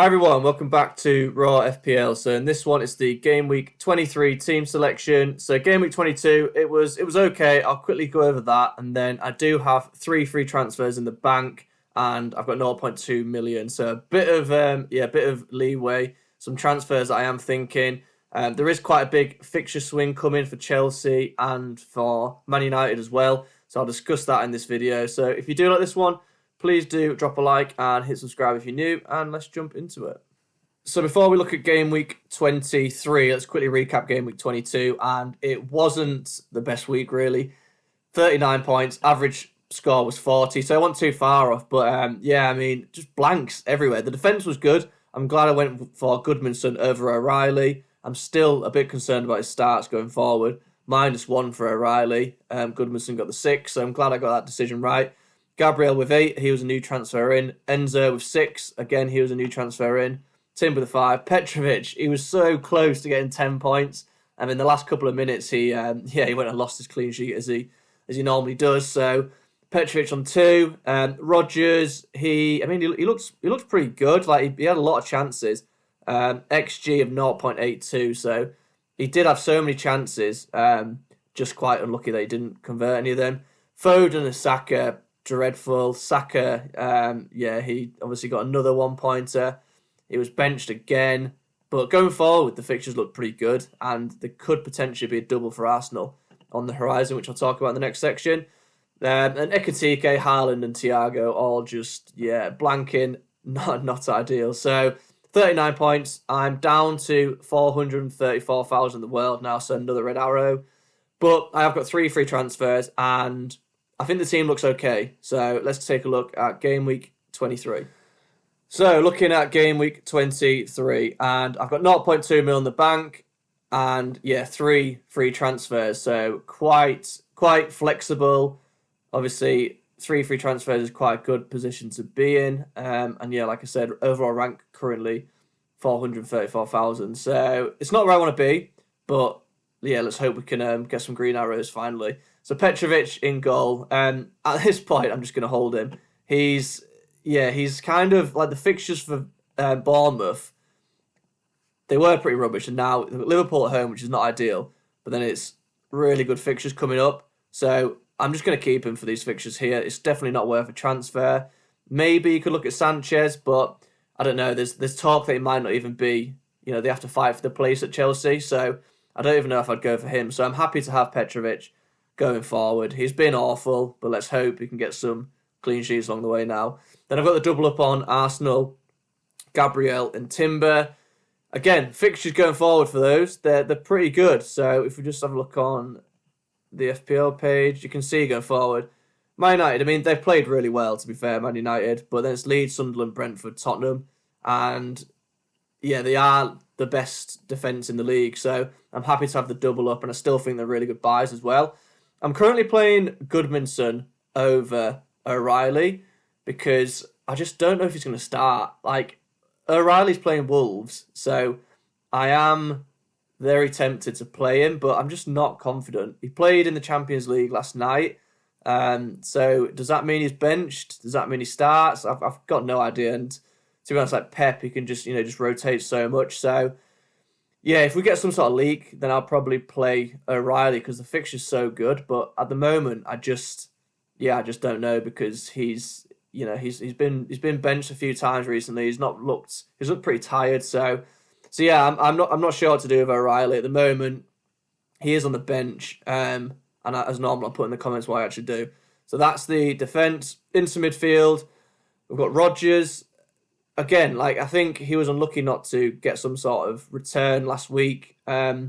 Hi everyone, welcome back to RAW.FPL. So in this one, it's the Game Week 23 team selection. So Game Week 22, it was okay. I'll quickly go over that, and then I do have 3 free transfers in the bank, and I've got 0.2 million. So a bit of leeway. Some transfers that I am thinking. There is quite a big fixture swing coming for Chelsea and for Man United as well. So I'll discuss that in this video. So if you do like this one, please do drop a like and hit subscribe if you're new, and let's jump into it. So before we look at Game Week 23, let's quickly recap Game Week 22, and it wasn't the best week, really. 39 points, average score was 40, so I wasn't too far off, but just blanks everywhere. The defence was good. I'm glad I went for Goodmanson over O'Reilly. I'm still a bit concerned about his starts going forward. -1 for O'Reilly. Goodmanson got the 6, so I'm glad I got that decision right. Gabriel with 8, he was a new transfer in. Enzo with 6, again, he was a new transfer in. Tim with 5. Petrovic, he was so close to getting 10 points. And in the last couple of minutes, he went and lost his clean sheet as he normally does. So Petrovic on 2. Rodgers, he looks pretty good. Like he had a lot of chances. XG of 0.82. So he did have so many chances. Just quite unlucky that he didn't convert any of them. Foden and Saka, dreadful. Saka, he obviously got another 1-pointer. He was benched again. But going forward, the fixtures look pretty good, and there could potentially be a double for Arsenal on the horizon, which I'll talk about in the next section. And Ekitike, Haaland and Thiago all just, blanking, not ideal. So 39 points. I'm down to 434,000 in the world now, so another red arrow. But I have got 3 free transfers, and I think the team looks okay. So let's take a look at Game Week 23. So looking at Game Week 23, and I've got 0.2 mil in the bank, and 3 free transfers. So quite flexible. Obviously, 3 free transfers is quite a good position to be in. Like I said, overall rank currently 434,000. So it's not where I want to be, but let's hope we can get some green arrows finally. So Petrovic in goal. At this point, I'm just going to hold him. He's kind of like the fixtures for Bournemouth. They were pretty rubbish, and now Liverpool at home, which is not ideal. But then it's really good fixtures coming up. So I'm just going to keep him for these fixtures here. It's definitely not worth a transfer. Maybe you could look at Sanchez, but I don't know. There's talk that he might not even be. They have to fight for the place at Chelsea. So I don't even know if I'd go for him. So I'm happy to have Petrovic going forward. He's been awful, but let's hope he can get some clean sheets along the way now. Then I've got the double up on Arsenal, Gabriel and Timber. Again, fixtures going forward for those, they're pretty good. So if we just have a look on the FPL page, you can see going forward. Man United, they've played really well, to be fair, Man United, but then it's Leeds, Sunderland, Brentford, Tottenham, and they are the best defence in the league. So I'm happy to have the double up, and I still think they're really good buys as well. I'm currently playing Goodmanson over O'Reilly because I just don't know if he's going to start. Like, O'Reilly's playing Wolves, so I am very tempted to play him, but I'm just not confident. He played in the Champions League last night, so does that mean he's benched? Does that mean he starts? I've got no idea, and to be honest, like Pep, he can just rotate so much, so if we get some sort of leak, then I'll probably play O'Reilly because the fixture's so good. But at the moment, I just don't know because he's been benched a few times recently. He's looked pretty tired. So I'm not sure what to do with O'Reilly at the moment. He is on the bench, and as normal, I'll put in the comments what I actually do. So that's the defense. Into midfield, we've got Rodgers. Again, I think he was unlucky not to get some sort of return last week. I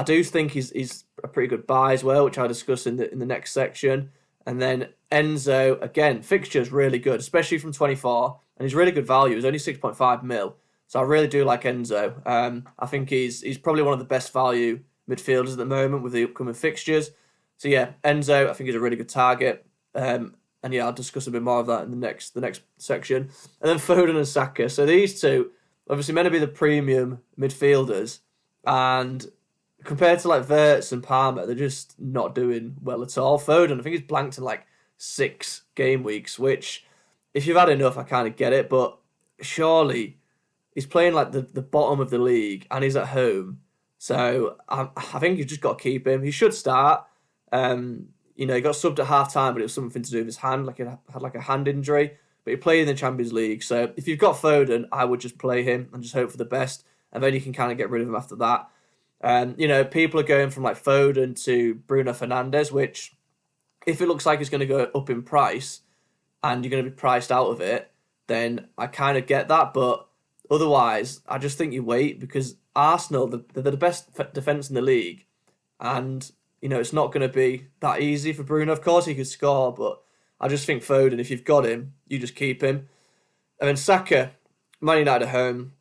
do think he's a pretty good buy as well, which I'll discuss in the next section. And then Enzo, again, fixture's really good, especially from 24, and he's really good value. He's only 6.5 mil, so I really do like Enzo. I think he's probably one of the best value midfielders at the moment with the upcoming fixtures. So Enzo, I think he's a really good target. I'll discuss a bit more of that in the next section. And then Foden and Saka. So these two, obviously meant to be the premium midfielders, and compared to Wirtz and Palmer, they're just not doing well at all. Foden, I think he's blanked in 6 game weeks, which if you've had enough, I kind of get it, but surely he's playing like the bottom of the league and he's at home. So I think you've just got to keep him. He should start. You know, he got subbed at half time, but it was something to do with his hand, like he had like a hand injury. But he played in the Champions League. So if you've got Foden, I would just play him and just hope for the best. And then you can kind of get rid of him after that. You know, people are going from like Foden to Bruno Fernandes, which if it looks like it's going to go up in price and you're going to be priced out of it, then I kind of get that. But otherwise, I just think you wait because Arsenal, they're the best defence in the league. And, you know, it's not going to be that easy for Bruno. Of course, he could score, but I just think Foden, if you've got him, you just keep him. And then Saka, Man United at home.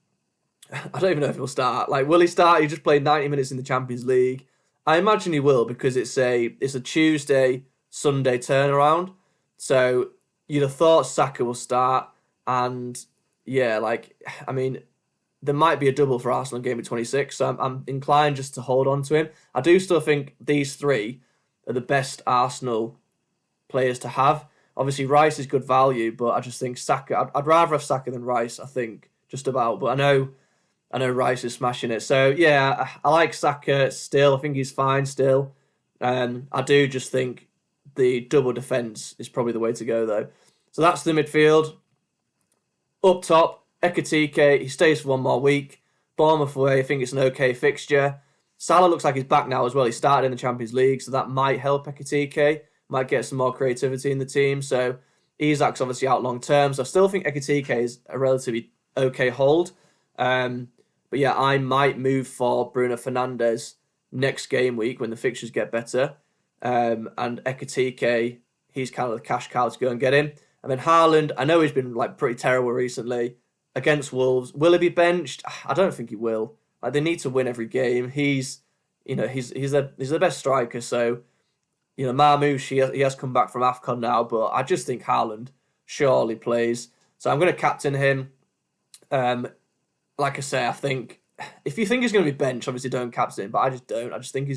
I don't even know if he'll start. Like, will he start? He just played 90 minutes in the Champions League. I imagine he will because it's a Tuesday, Sunday turnaround. So you'd have thought Saka will start. And yeah, like, I mean, there might be a double for Arsenal in Game Week 26. So I'm inclined just to hold on to him. I do still think these three are the best Arsenal players to have. Obviously, Rice is good value, but I just think Saka, I'd rather have Saka than Rice, I think, just about. But I know Rice is smashing it. So, yeah, I like Saka still. I think he's fine still. I do just think the double defence is probably the way to go, though. So that's the midfield. Up top, Ekitike, he stays for one more week. Bournemouth away, I think it's an okay fixture. Salah looks like he's back now as well. He started in the Champions League, so that might help Ekitike. Might get some more creativity in the team. So Isak's obviously out long term. So I still think Ekitike is a relatively okay hold. But yeah, I might move for Bruno Fernandes next game week when the fixtures get better. And Ekitike, he's kind of the cash cow to go and get him. And then Haaland, I know he's been like pretty terrible recently against Wolves. Will he be benched? I don't think he will. Like they need to win every game. He's the best striker. So you know Marmoush, he has come back from AFCON now, but I just think Haaland surely plays. So I'm going to captain him. Like I say, I think if you think he's going to be benched, obviously don't captain him. But I just don't. I just think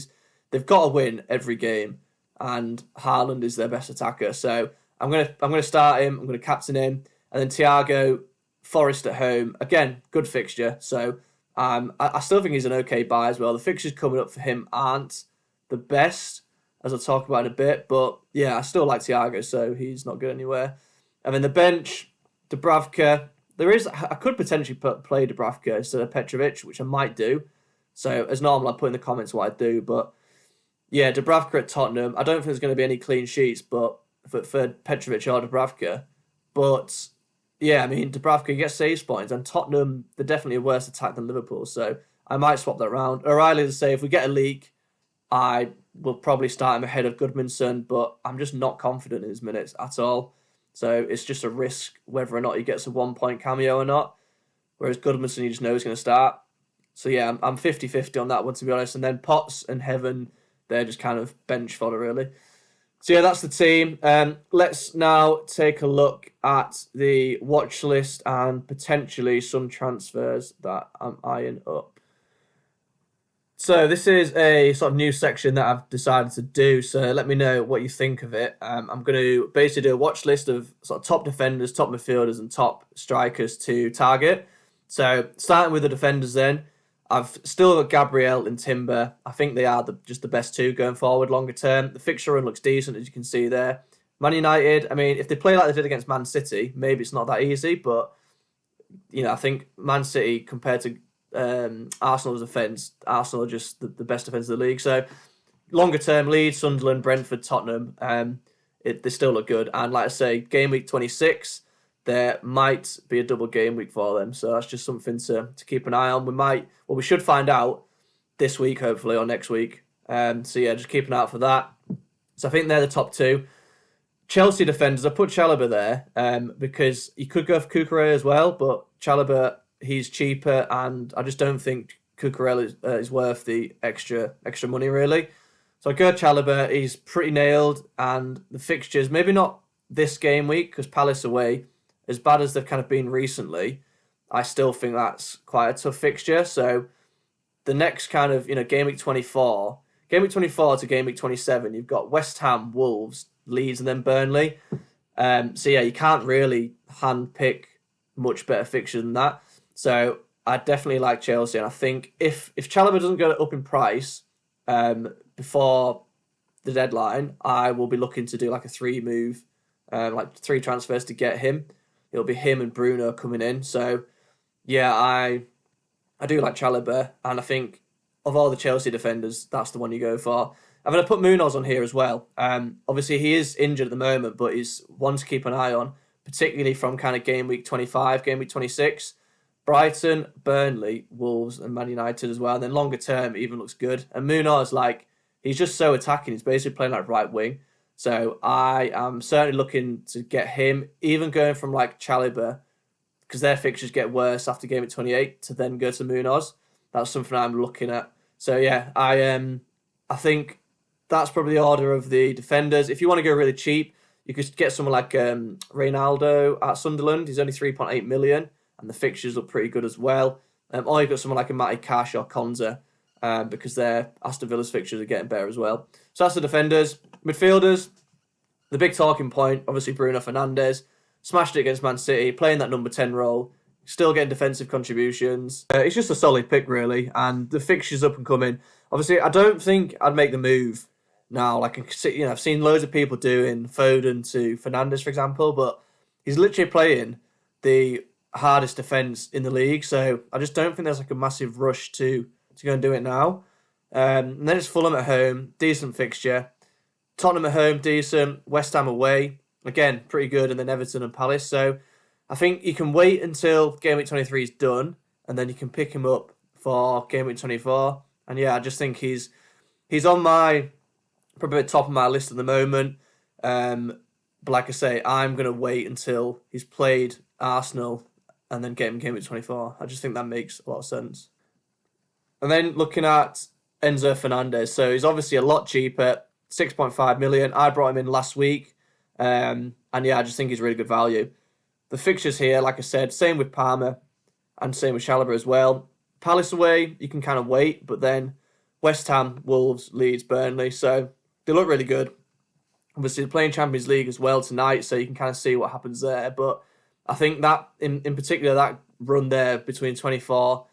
they've got to win every game, and Haaland is their best attacker. So I'm gonna start him. I'm gonna captain him, and then Thiago, Forest at home again. Good fixture. So I still think he's an okay buy as well. The fixtures coming up for him aren't the best, as I'll talk about in a bit. But yeah, I still like Thiago, so he's not going anywhere. And then the bench, Dubravka. I could potentially play Dubravka instead of Petrovic, which I might do. So as normal, I put in the comments what I do. But yeah, Dubravka at Tottenham. I don't think there's going to be any clean sheets, but for Petrovic or Dubravka. But yeah, I mean Dubravka gets saves points, and Tottenham they're definitely a worse attack than Liverpool. So I might swap that around. O'Reilly to say if we get a leak, I will probably start him ahead of Goodmanson, but I'm just not confident in his minutes at all. So it's just a risk whether or not he gets a 1 point cameo or not. Whereas Goodmanson, you just know he's going to start. So yeah, I'm 50-50 on that one, to be honest. And then Potts and Heaven, they're just kind of bench fodder, really. So yeah, that's the team. Let's now take a look at the watch list and potentially some transfers that I'm eyeing up. So this is a sort of new section that I've decided to do. So let me know what you think of it. I'm going to basically do a watch list of sort of top defenders, top midfielders, and top strikers to target. So starting with the defenders, then I've still got Gabriel and Timber. I think they are just the best two going forward longer term. The fixture run looks decent, as you can see there. Man United, I mean, if they play like they did against Man City, maybe it's not that easy. But you know, I think Man City compared to Arsenal's defence, Arsenal are just the best defence of the league. So longer term, Leeds, Sunderland, Brentford, Tottenham, they still look good. And like I say, game week 26, there might be a double game week for them. So that's just something to keep an eye on. We should find out this week, hopefully, or next week. So yeah, just keep an eye out for that. So I think they're the top two. Chelsea defenders, I put Chalobah there because you could go for Cucurella as well, but Chalobah, he's cheaper, and I just don't think Cucurella is worth the extra money, really. So I go Chalobah. He's pretty nailed, and the fixtures, maybe not this game week, because Palace away, as bad as they've kind of been recently, I still think that's quite a tough fixture. So the next kind of, game week 24 to game week 27, you've got West Ham, Wolves, Leeds, and then Burnley. So yeah, you can't really hand pick much better fixture than that. So I definitely like Chelsea, and I think if Chalobah doesn't go up in price before the deadline, I will be looking to do like a 3-move, like 3 transfers to get him. It'll be him and Bruno coming in. So yeah, I do like Chalobah, and I think of all the Chelsea defenders, that's the one you go for. I'm going to put Munoz on here as well. Obviously, he is injured at the moment, but he's one to keep an eye on, particularly from kind of game week 25, game week 26. Brighton, Burnley, Wolves, and Man United as well. And then longer term, it even looks good. And Munoz, like, he's just so attacking. He's basically playing like right wing. So I am certainly looking to get him, even going from like Chalobah, because their fixtures get worse after game week 28, to then go to Munoz. That's something I'm looking at. So yeah, I think that's probably the order of the defenders. If you want to go really cheap, you could get someone like Reynaldo at Sunderland. He's only 3.8 million, and the fixtures look pretty good as well. Or you've got someone like a Matty Cash or Konza, because their Aston Villa's fixtures are getting better as well. So that's the defenders. Midfielders, the big talking point, obviously Bruno Fernandes. Smashed it against Man City, playing that number 10 role, still getting defensive contributions. It's just a solid pick, really, and the fixtures up and coming. Obviously, I don't think I'd make the move now. Like, I've seen loads of people doing Foden to Fernandes, for example, but he's literally playing the hardest defence in the league, so I just don't think there's like a massive rush to go and do it now. And then it's Fulham at home, decent fixture. Tottenham at home, decent. West Ham away, again, pretty good. And then Everton and Palace. So I think you can wait until game week 23 is done, and then you can pick him up for game week 24. And yeah, I just think he's on my, probably at the top of my list at the moment. But like I say, I'm going to wait until he's played Arsenal and then get him game week 24. I just think that makes a lot of sense. And then looking at Enzo Fernandez. So he's obviously a lot cheaper, 6.5 million. I brought him in last week. And yeah, I just think he's really good value. The fixtures here, like I said, same with Palmer and same with Chalobah as well. Palace away, you can kind of wait, but then West Ham, Wolves, Leeds, Burnley. So they look really good. Obviously, they're playing Champions League as well tonight, so you can kind of see what happens there. But I think that, in particular, that run there between 24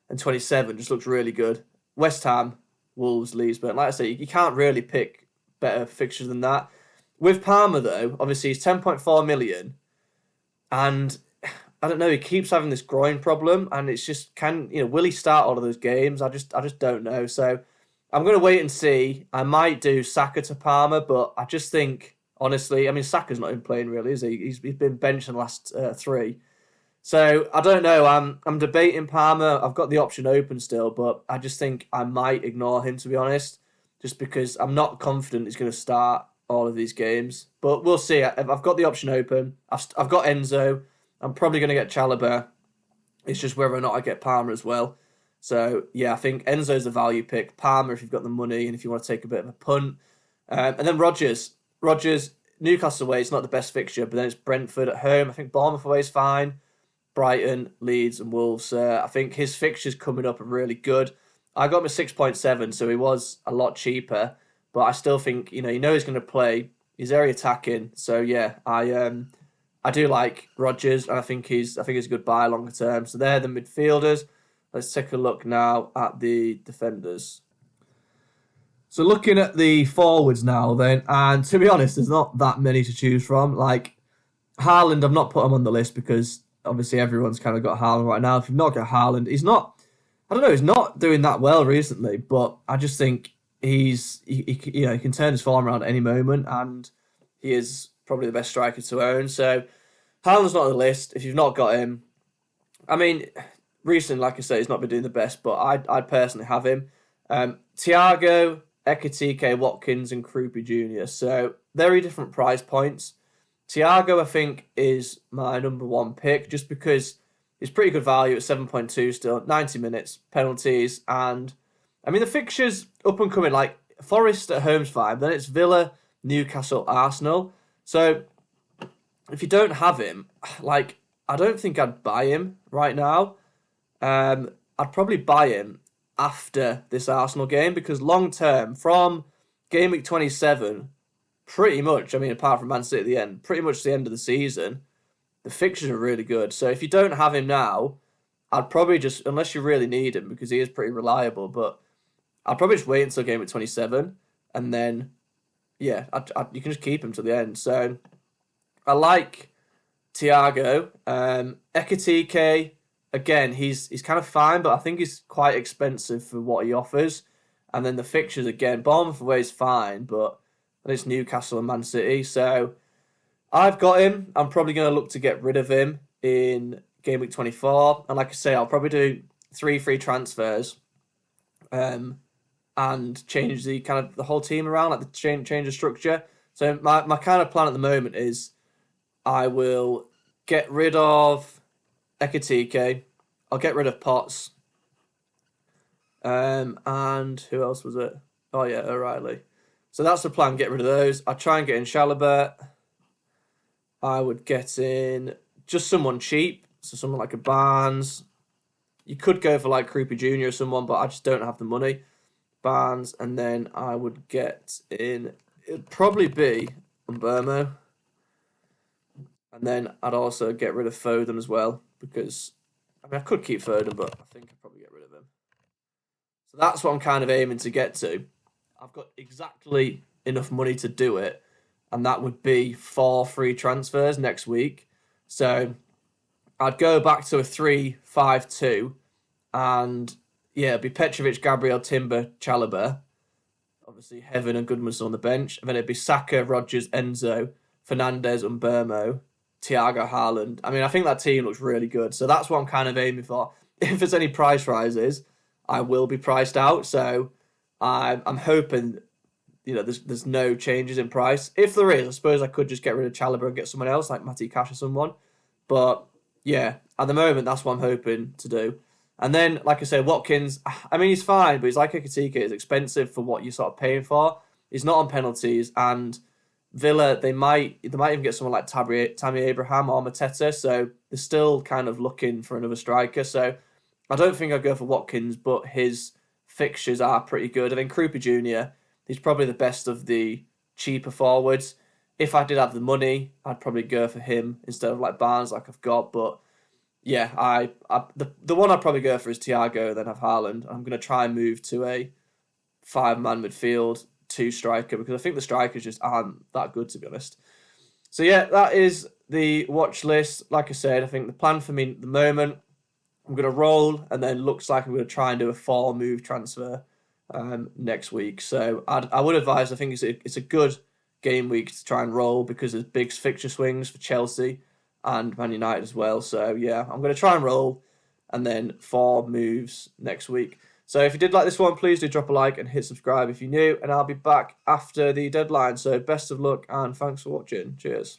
and 27 just looks really good. West Ham, Wolves, Leeds, Burnley. Like I say, you can't really pick better fixtures than that. With Palmer, though, obviously he's 10.4 million, and I don't know, he keeps having this groin problem, and it's just, will he start all of those games? I just don't know. So I'm going to wait and see. I might do Saka to Palmer, but I just think, honestly, I mean, Saka's not even playing really, is he? He's been benched in the last 3. So I don't know. I'm debating Palmer. I've got the option open still, but I just think I might ignore him, to be honest, just because I'm not confident he's going to start all of these games. But we'll see. I've got the option open. I've got Enzo. I'm probably going to get Chalobah. It's just whether or not I get Palmer as well. So yeah, I think Enzo's the value pick. Palmer, if you've got the money and if you want to take a bit of a punt. And then Rodgers, Newcastle away, it's not the best fixture, but then it's Brentford at home. I think Bournemouth away is fine. Brighton, Leeds and Wolves. I think his fixtures coming up are really good. I got him at 6.7, so he was a lot cheaper. But I still think, he's going to play. He's very attacking. So yeah, I do like Rodgers, and I think he's a good buy longer term. So they're the midfielders. Let's take a look now at the defenders. So looking at the forwards now then, and to be honest, there's not that many to choose from. Like Haaland, I've not put him on the list because obviously everyone's kind of got Haaland right now. If you've not got Haaland, he's not doing that well recently, but I just think he can turn his form around at any moment, and he is probably the best striker to own. So Haaland's not on the list. If you've not got him, I mean, recently, like I say, he's not been doing the best, but I'd personally have him. Thiago, Ekitike, Watkins, and Krupi Jr. So very different price points. Thiago, I think, is my number 1 pick just because it's pretty good value at 7.2 still, 90 minutes, penalties, and I mean the fixtures up and coming, like Forest at home's fine, then it's Villa, Newcastle, Arsenal. So if you don't have him, like I don't think I'd buy him right now. I'd probably buy him after this Arsenal game because long term, from game week 27, pretty much, I mean, apart from Man City at the end, pretty much the end of the season, the fixtures are really good. So if you don't have him now, I'd probably just, unless you really need him, because he is pretty reliable, but I'd probably just wait until game week 27, and then, yeah, you can just keep him to the end. So I like Thiago. Ekitike, again, he's kind of fine, but I think he's quite expensive for what he offers. And then the fixtures, again, Bournemouth away is fine, but it's Newcastle and Man City. So I've got him. I'm probably going to look to get rid of him in game week 24. And like I say, I'll probably do 3 free transfers and change the kind of the whole team around, like the change of structure. So my kind of plan at the moment is I will get rid of Ekitike. I'll get rid of Potts. And who else was it? Oh yeah, O'Reilly. So that's the plan, get rid of those. I'll try and get in Chalobah. I would get in just someone cheap, so someone like a Barnes. You could go for like Krupa Jr. or someone, but I just don't have the money. Barnes, and then I would get in, it'd probably be Umbermo. And then I'd also get rid of Foden as well, because, I mean, I could keep Foden, but I think I'd probably get rid of him. So that's what I'm kind of aiming to get to. I've got exactly enough money to do it, and that would be 4 free transfers next week. So I'd go back to a 3-5-2, and yeah, it'd be Petrovic, Gabriel, Timber, Chalobah. Obviously, Heaven and Goodmanson on the bench. And then it'd be Saka, Rodgers, Enzo, Fernandes, Umbermo, Thiago, Haaland. I mean, I think that team looks really good. So that's what I'm kind of aiming for. If there's any price rises, I will be priced out. So I'm hoping, there's no changes in price. If there is, I suppose I could just get rid of Chalobah and get someone else, like Matty Cash or someone. But yeah, at the moment, that's what I'm hoping to do. And then, like I said, Watkins, I mean, he's fine, but he's like Ekitike. It's expensive for what you're sort of paying for. He's not on penalties. And Villa, they might even get someone like Tammy Abraham or Mateta. So they're still kind of looking for another striker. So I don't think I'd go for Watkins, but his fixtures are pretty good. And then Krupa Jr., he's probably the best of the cheaper forwards. If I did have the money, I'd probably go for him instead of like Barnes like I've got. But yeah, the one I'd probably go for is Thiago, then have Haaland. I'm going to try and move to a 5-man midfield, 2 striker, because I think the strikers just aren't that good, to be honest. So yeah, that is the watch list. Like I said, I think the plan for me at the moment, I'm going to roll, and then looks like I'm going to try and do a 4-move transfer next week. So I would advise, I think it's a good game week to try and roll, because there's big fixture swings for Chelsea and Man United as well. So yeah, I'm going to try and roll, and then 4 moves next week. So if you did like this one, please do drop a like and hit subscribe if you're new, and I'll be back after the deadline. So best of luck, and thanks for watching. Cheers.